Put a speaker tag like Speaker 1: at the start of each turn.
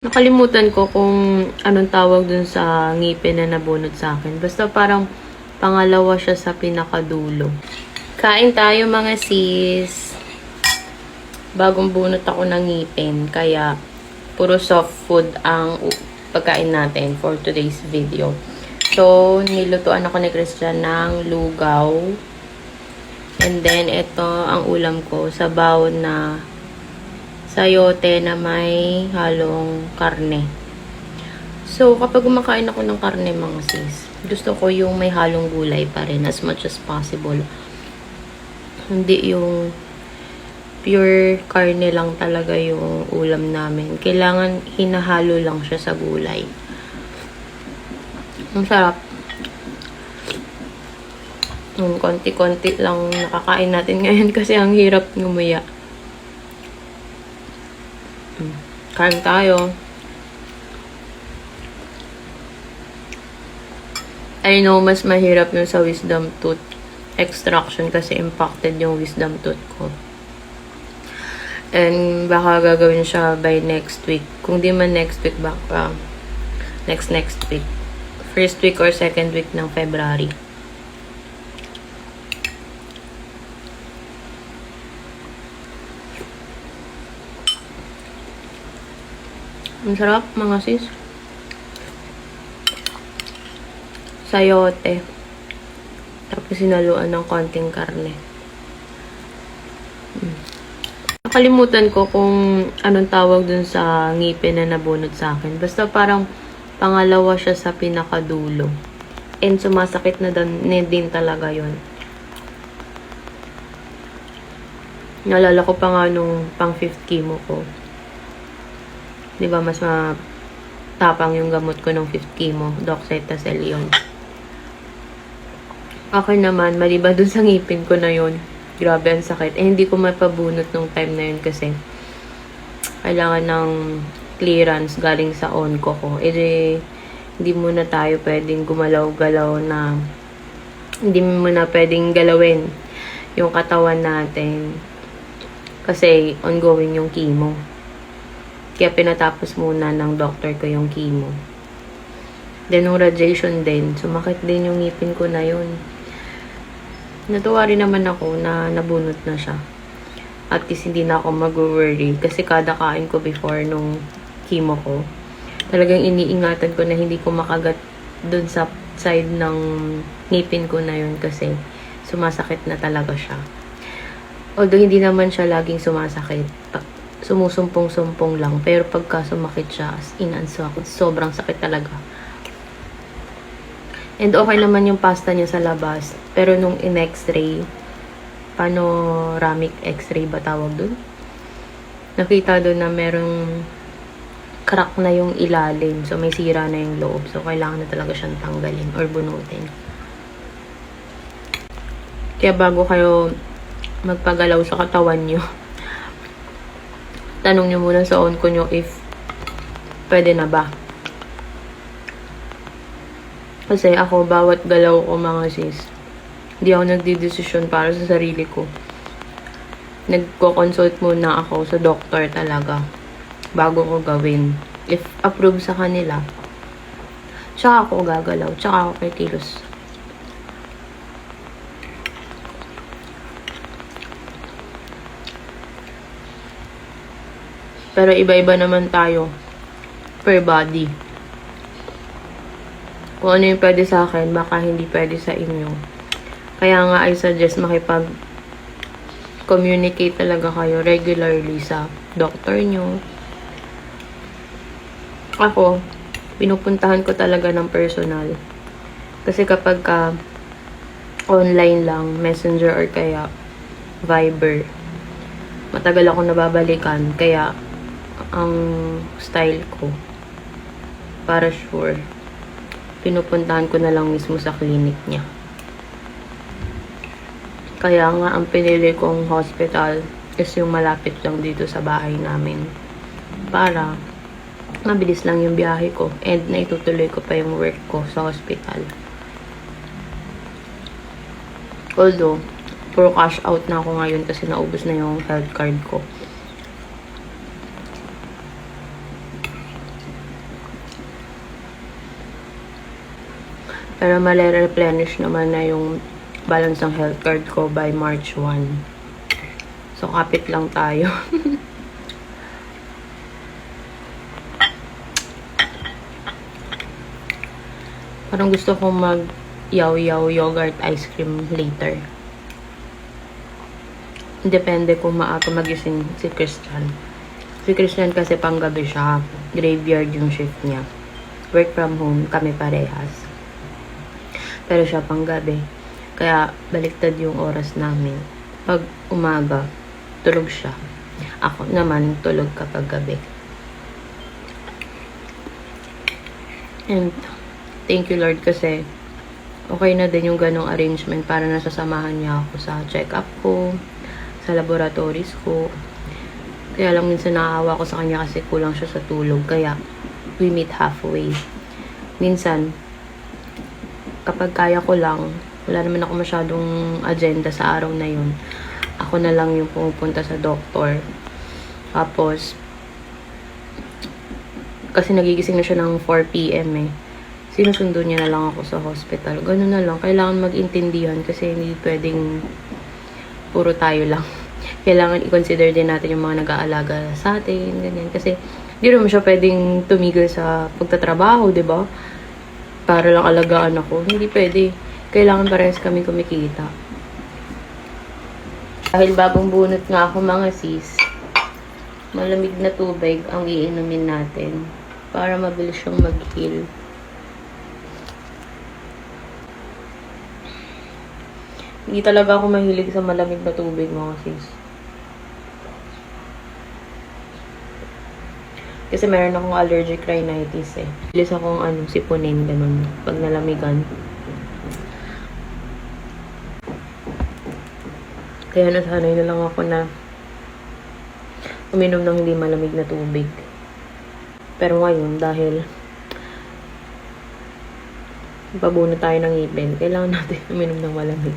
Speaker 1: Nakalimutan ko kung anong tawag dun sa ngipin na nabunot sa akin. Basta parang pangalawa siya sa pinakadulo. Kain tayo mga sis. Bagong bunot ako ng ngipin. Kaya puro soft food ang pagkain natin for today's video. So, nilutuan ako ni Christian ng lugaw. And then, ito ang ulam ko. Sabaw na sayote na may halong karne. So, kapag kumakain ako ng karne, mga sis, gusto ko yung may halong gulay pa rin as much as possible. Hindi yung pure karne lang talaga yung ulam namin. Kailangan hinahalo lang siya sa gulay. Ang sarap. Konti-konti lang nakakain natin ngayon kasi ang hirap ngumuya. Kain tayo. I know, mas mahirap yung sa wisdom tooth extraction kasi impacted yung wisdom tooth ko. And baka gagawin siya by next week. Kung di man next week, baka next week. First week or second week ng February. Ang sarap, mga sis. Sayote. Tapos sinaluan ng konting karne. Nakalimutan ko kung anong tawag dun sa ngipin na nabunot sa akin. Basta parang pangalawa siya sa pinakadulo. And sumasakit na din talaga yon. Naalala ko pa nga nung pang 5th chemo ko. Diba, mas matapang yung gamot ko nung 5th chemo. Doxycycline yun. Okay naman, maliban dun sa ngipin ko na yun. Grabe ang sakit. Eh, hindi ko mapabunot nung time na yun kasi kailangan ng clearance galing sa onco ko. Eh, hindi muna tayo pwedeng gumalaw-galaw na hindi muna pwedeng galawin yung katawan natin kasi ongoing yung chemo. Kaya pinatapos muna ng doctor ko yung chemo. Then, yung radiation din. Sumakit din yung ngipin ko na yun. Natuwa rin naman ako na nabunot na siya. At least hindi na ako mag-worry. Kasi kada kain ko before nung chemo ko, talagang iniingatan ko na hindi ko makagat dun sa side ng ngipin ko na yun kasi sumasakit na talaga siya. Although hindi naman siya laging sumasakit. Sumusumpong-sumpong lang. Pero pagka sumakit siya, as in, sobrang sakit talaga. And okay naman yung pasta niya sa labas. Pero nung in-x-ray, panoramic x-ray ba tawag dun? Nakita dun na merong crack na yung ilalim. So, may sira na yung loob. So, kailangan na talaga siyang tanggalin or bunutin. Kaya bago kayo magpagalaw sa katawan nyo, tanong nyo muna sa onco nyo if pwede na ba. Kasi ako, bawat galaw ko mga sis, hindi ako nagdidesisyon para sa sarili ko. Nagko-consult muna ako sa doktor talaga bago ko gawin. If approve sa kanila, tsaka ako gagalaw, tsaka ako kikilos. Pero iba-iba naman tayo per body. Kung ano yung pwede sa akin, baka hindi pwede sa inyo. Kaya nga, I suggest makipag-communicate talaga kayo regularly sa doctor nyo. Ako, pinupuntahan ko talaga ng personal. Kasi kapag online lang, messenger or kaya Viber, matagal ako nababalikan. Kaya, ang style ko, para sure, pinupuntahan ko na lang mismo sa clinic niya. Kaya nga, ang pinili kong hospital is yung malapit lang dito sa bahay namin. Para mabilis lang yung biyahe ko and naitutuloy ko pa yung work ko sa hospital. Although, puro cash out na ako ngayon kasi naubos na yung health card ko. Pero male-replenish naman na yung balance ng health card ko by March 1. So, kapit lang tayo. Parang gusto kong mag-yaw-yaw yogurt ice cream later. Depende kung maaga magising si Christian. Si Christian kasi panggabi siya. Graveyard yung shift niya. Work from home kami parehas. Pero siya panggabi. Kaya baliktad yung oras namin. Pag umaga, tulog siya. Ako naman tulog kapag gabi. And thank you Lord kasi okay na din yung ganong arrangement para nasasamahan niya ako sa check-up ko, sa laboratories ko. Kaya lang minsan nakakawa ko sa kanya kasi kulang siya sa tulog. Kaya we meet halfway. Minsan, kapag kaya ko lang, wala naman ako masyadong agenda sa araw na yun. Ako na lang yung pumupunta sa doktor. Tapos, kasi nagigising na siya ng 4 p.m. Sinusundo niya na lang ako sa hospital. Ganun na lang. Kailangan mag-intindihan kasi hindi pwedeng puro tayo lang. Kailangan i-consider din natin yung mga nag-aalaga sa atin, ganyan. Kasi, hindi naman siya pwedeng tumigil sa pagtatrabaho, di ba? Para lang alagaan ako. Hindi pwede. Kailangan parehas kami kumikita. Dahil bagong bunot nga ako mga sis, malamig na tubig ang iinumin natin para mabilis siyang mag-heal. Hindi talaga ako mahilig sa malamig na tubig mga sis. Kasi meron akong allergic rhinitis eh. Bilis akong sipunin, ganun. Pag nalamigan. Kaya nasanay na lang ako na uminom ng hindi malamig na tubig. Pero ngayon, dahil pabuno tayo ng ngipin, kailangan natin uminom ng malamig.